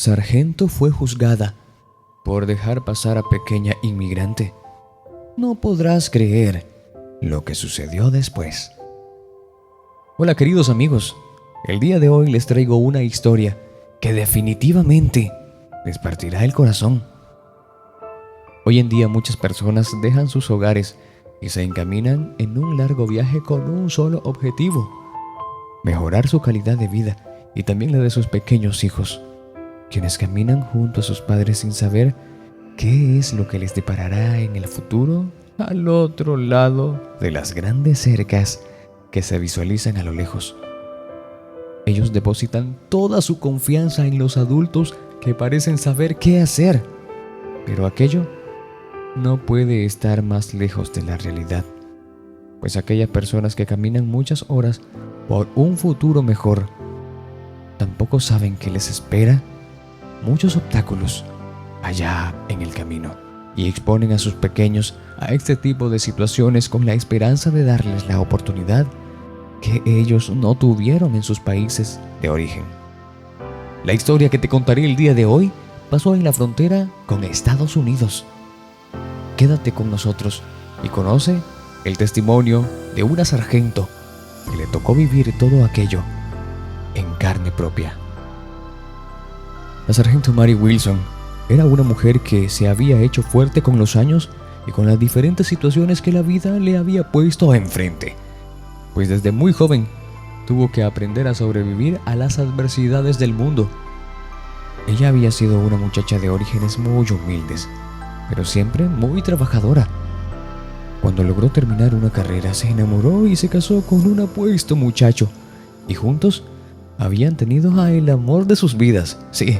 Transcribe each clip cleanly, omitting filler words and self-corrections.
Sargento fue juzgada por dejar pasar a pequeña inmigrante. No podrás creer lo que sucedió después. Hola queridos amigos, el día de hoy les traigo una historia que definitivamente les partirá el corazón. Hoy en día muchas personas dejan sus hogares y se encaminan en un largo viaje con un solo objetivo: mejorar su calidad de vida y también la de sus pequeños hijos, quienes caminan junto a sus padres sin saber qué es lo que les deparará en el futuro al otro lado de las grandes cercas que se visualizan a lo lejos. Ellos depositan toda su confianza en los adultos que parecen saber qué hacer, pero aquello no puede estar más lejos de la realidad, pues aquellas personas que caminan muchas horas por un futuro mejor tampoco saben que les espera muchos obstáculos allá en el camino, y exponen a sus pequeños a este tipo de situaciones con la esperanza de darles la oportunidad que ellos no tuvieron en sus países de origen. La historia que te contaré el día de hoy pasó en la frontera con Estados Unidos. Quédate con nosotros y conoce el testimonio de una sargento que le tocó vivir todo aquello en carne propia. La sargento Mary Wilson era una mujer que se había hecho fuerte con los años y con las diferentes situaciones que la vida le había puesto enfrente, pues desde muy joven tuvo que aprender a sobrevivir a las adversidades del mundo. Ella había sido una muchacha de orígenes muy humildes, pero siempre muy trabajadora. Cuando logró terminar una carrera, se enamoró y se casó con un apuesto muchacho, y juntos habían tenido a el amor de sus vidas, sí,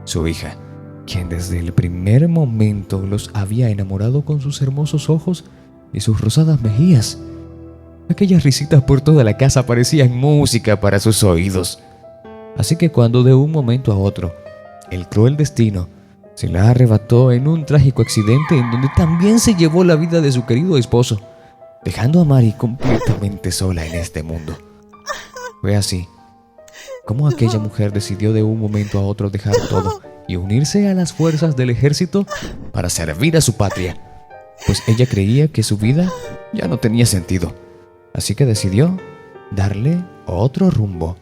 su hija, quien desde el primer momento los había enamorado con sus hermosos ojos y sus rosadas mejillas. Aquellas risitas por toda la casa parecían música para sus oídos. Así que cuando de un momento a otro el cruel destino se la arrebató en un trágico accidente en donde también se llevó la vida de su querido esposo, dejando a Mary completamente sola en este mundo. Fue así como aquella mujer decidió de un momento a otro dejar todo y unirse a las fuerzas del ejército para servir a su patria, pues ella creía que su vida ya no tenía sentido, así que decidió darle otro rumbo.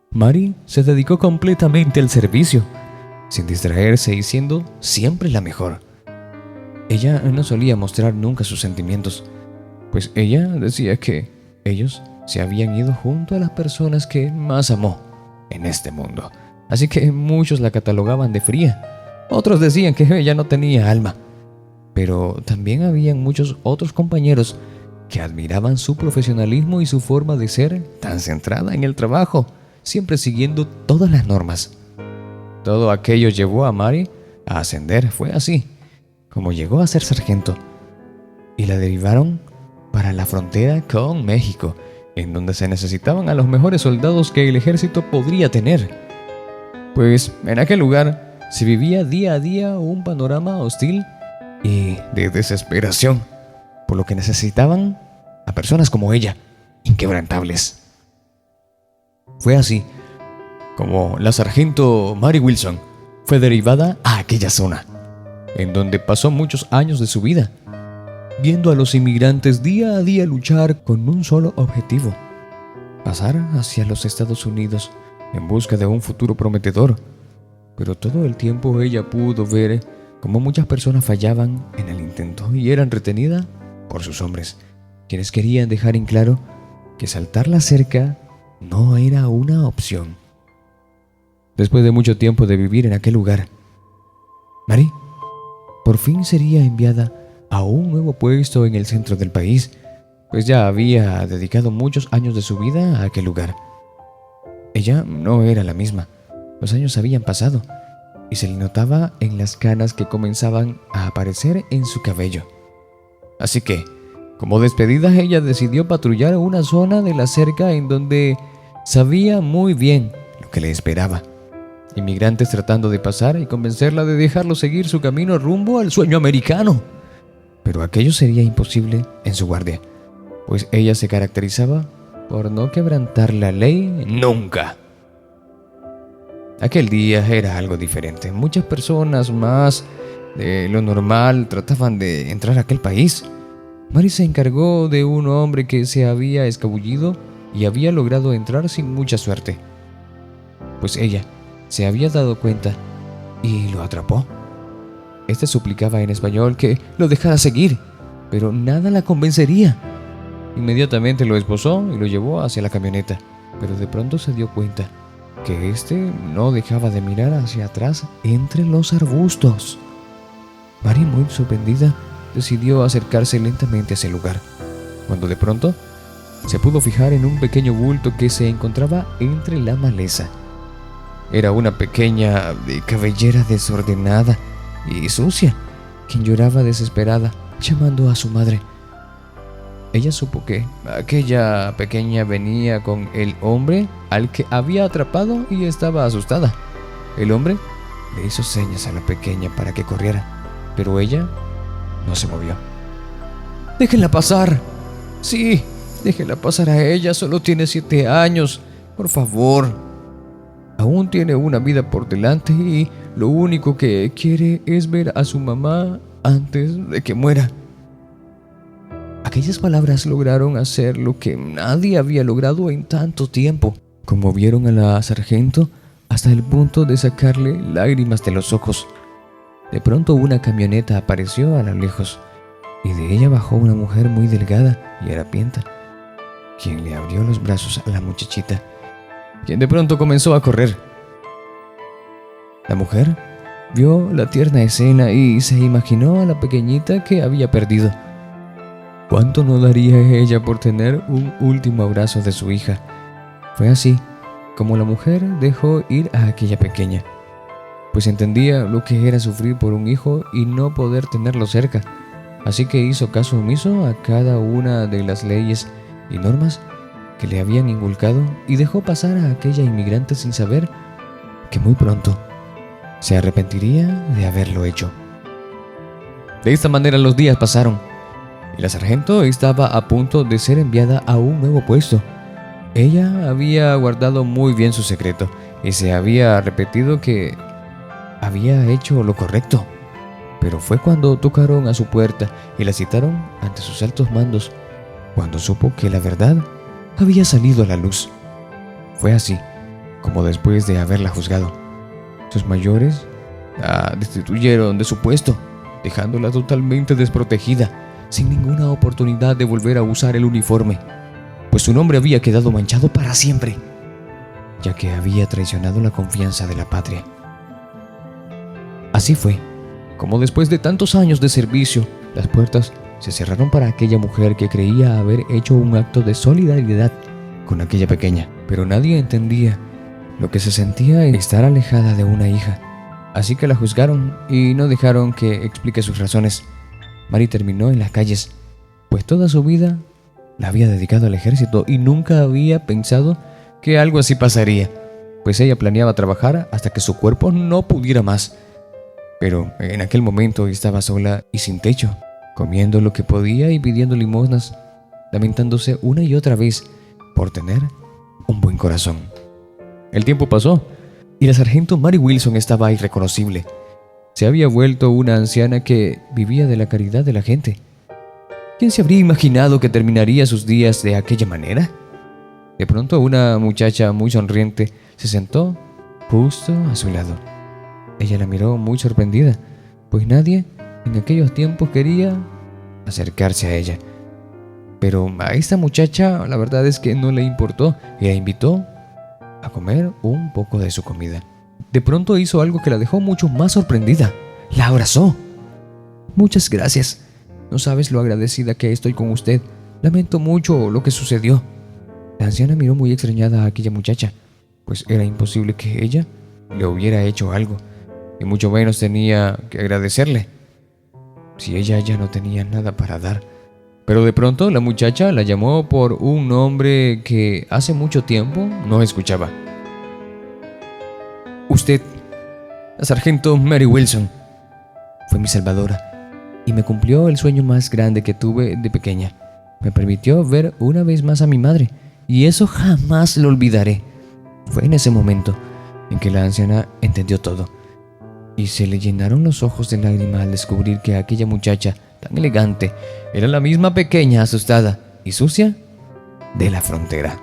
Mary se dedicó completamente al servicio, sin distraerse y siendo siempre la mejor. Ella no solía mostrar nunca sus sentimientos, pues ella decía que ellos se habían ido junto a las personas que más amó en este mundo, así que muchos la catalogaban de fría. Otros decían que ella no tenía alma, pero también habían muchos otros compañeros que admiraban su profesionalismo y su forma de ser tan centrada en el trabajo, siempre siguiendo todas las normas. Todo aquello llevó a Mary a ascender. Fue así como llegó a ser sargento, y la derivaron para la frontera con México, en donde se necesitaban a los mejores soldados que el ejército podría tener, pues en aquel lugar se vivía día a día un panorama hostil y de desesperación, por lo que necesitaban a personas como ella, inquebrantables. Fue así como la sargento Mary Wilson fue derivada a aquella zona, en donde pasó muchos años de su vida, viendo a los inmigrantes día a día luchar con un solo objetivo: pasar hacia los Estados Unidos en busca de un futuro prometedor. Pero todo el tiempo ella pudo ver cómo muchas personas fallaban en el intento y eran retenidas por sus hombres, quienes querían dejar en claro que saltar la cerca no era una opción. Después de mucho tiempo de vivir en aquel lugar, Mary por fin sería enviada a un nuevo puesto en el centro del país, pues ya había dedicado muchos años de su vida a aquel lugar. Ella no era la misma. Los años habían pasado y se le notaba en las canas que comenzaban a aparecer en su cabello. Así que, como despedida, ella decidió patrullar una zona de la cerca en donde sabía muy bien lo que le esperaba: inmigrantes tratando de pasar y convencerla de dejarlo seguir su camino rumbo al sueño americano. Pero aquello sería imposible en su guardia, pues ella se caracterizaba por no quebrantar la ley nunca. Aquel día era algo diferente. Muchas personas más de lo normal trataban de entrar a aquel país. Mari se encargó de un hombre que se había escabullido y había logrado entrar sin mucha suerte, pues ella se había dado cuenta y lo atrapó. Este suplicaba en español que lo dejara seguir, pero nada la convencería. Inmediatamente lo esposó y lo llevó hacia la camioneta, pero de pronto se dio cuenta que este no dejaba de mirar hacia atrás entre los arbustos. Mari, muy sorprendida, decidió acercarse lentamente a ese lugar, cuando de pronto se pudo fijar en un pequeño bulto que se encontraba entre la maleza. Era una pequeña cabellera desordenada y sucia, quien lloraba desesperada, llamando a su madre. Ella supo que aquella pequeña venía con el hombre al que había atrapado y estaba asustada. El hombre le hizo señas a la pequeña para que corriera, pero ella no se movió. «¡Déjenla pasar! Sí, déjenla pasar a ella, solo tiene 7 años, por favor. Aún tiene una vida por delante y lo único que quiere es ver a su mamá antes de que muera». Aquellas palabras lograron hacer lo que nadie había logrado en tanto tiempo. Conmovieron a la sargento hasta el punto de sacarle lágrimas de los ojos. De pronto una camioneta apareció a lo lejos y de ella bajó una mujer muy delgada y harapienta, quien le abrió los brazos a la muchachita, quien de pronto comenzó a correr. La mujer vio la tierna escena y se imaginó a la pequeñita que había perdido. ¿Cuánto no daría ella por tener un último abrazo de su hija? Fue así como la mujer dejó ir a aquella pequeña, pues entendía lo que era sufrir por un hijo y no poder tenerlo cerca. Así que hizo caso omiso a cada una de las leyes y normas que le habían inculcado y dejó pasar a aquella inmigrante sin saber que muy pronto se arrepentiría de haberlo hecho. De esta manera los días pasaron y la sargento estaba a punto de ser enviada a un nuevo puesto. Ella había guardado muy bien su secreto y se había repetido que había hecho lo correcto. Pero fue cuando tocaron a su puerta y la citaron ante sus altos mandos, cuando supo que la verdad había salido a la luz. Fue así como después de haberla juzgado, sus mayores la destituyeron de su puesto, dejándola totalmente desprotegida, sin ninguna oportunidad de volver a usar el uniforme, pues su nombre había quedado manchado para siempre, ya que había traicionado la confianza de la patria. Así fue como después de tantos años de servicio, las puertas se cerraron para aquella mujer que creía haber hecho un acto de solidaridad con aquella pequeña, pero nadie entendía lo que se sentía estar alejada de una hija. Así que la juzgaron y no dejaron que explique sus razones. Mari terminó en las calles, pues toda su vida la había dedicado al ejército y nunca había pensado que algo así pasaría, pues ella planeaba trabajar hasta que su cuerpo no pudiera más. Pero en aquel momento estaba sola y sin techo, comiendo lo que podía y pidiendo limosnas, lamentándose una y otra vez por tener un buen corazón. El tiempo pasó y la sargento Mari Wilson estaba irreconocible. Se había vuelto una anciana que vivía de la caridad de la gente. ¿Quién se habría imaginado que terminaría sus días de aquella manera? De pronto una muchacha muy sonriente se sentó justo a su lado. Ella la miró muy sorprendida, pues nadie en aquellos tiempos quería acercarse a ella. Pero a esta muchacha la verdad es que no le importó y la invitó a comer un poco de su comida. De pronto hizo algo que la dejó mucho más sorprendida. La abrazó. «Muchas gracias. No sabes lo agradecida que estoy con usted. Lamento mucho lo que sucedió». La anciana miró muy extrañada a aquella muchacha, pues era imposible que ella le hubiera hecho algo, y mucho menos tenía que agradecerle, si ella ya no tenía nada para dar. Pero de pronto la muchacha la llamó por un nombre que hace mucho tiempo no escuchaba. «Usted, la sargento Mary Wilson, fue mi salvadora y me cumplió el sueño más grande que tuve de pequeña. Me permitió ver una vez más a mi madre y eso jamás lo olvidaré». Fue en ese momento en que la anciana entendió todo y se le llenaron los ojos de lágrimas al descubrir que aquella muchacha tan elegante era la misma pequeña asustada y sucia de la frontera.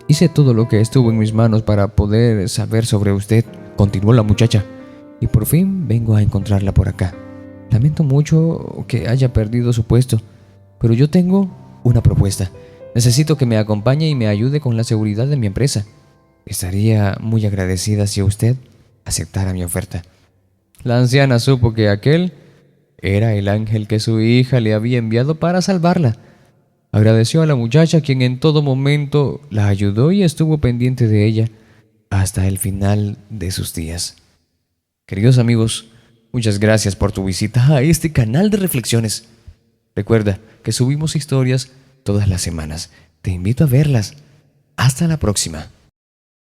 Hice todo lo que estuvo en mis manos para poder saber sobre usted, continuó la muchacha, y por fin vengo a encontrarla por acá. Lamento mucho que haya perdido su puesto, pero yo tengo una propuesta. Necesito que me acompañe y me ayude con la seguridad de mi empresa. Estaría muy agradecida si usted aceptara mi oferta. La anciana supo que aquel era el ángel que su hija le había enviado para salvarla. Agradeció a la muchacha, quien en todo momento la ayudó y estuvo pendiente de ella hasta el final de sus días. Queridos amigos, muchas gracias por tu visita a este canal de reflexiones. Recuerda que subimos historias todas las semanas. Te invito a verlas. Hasta la próxima.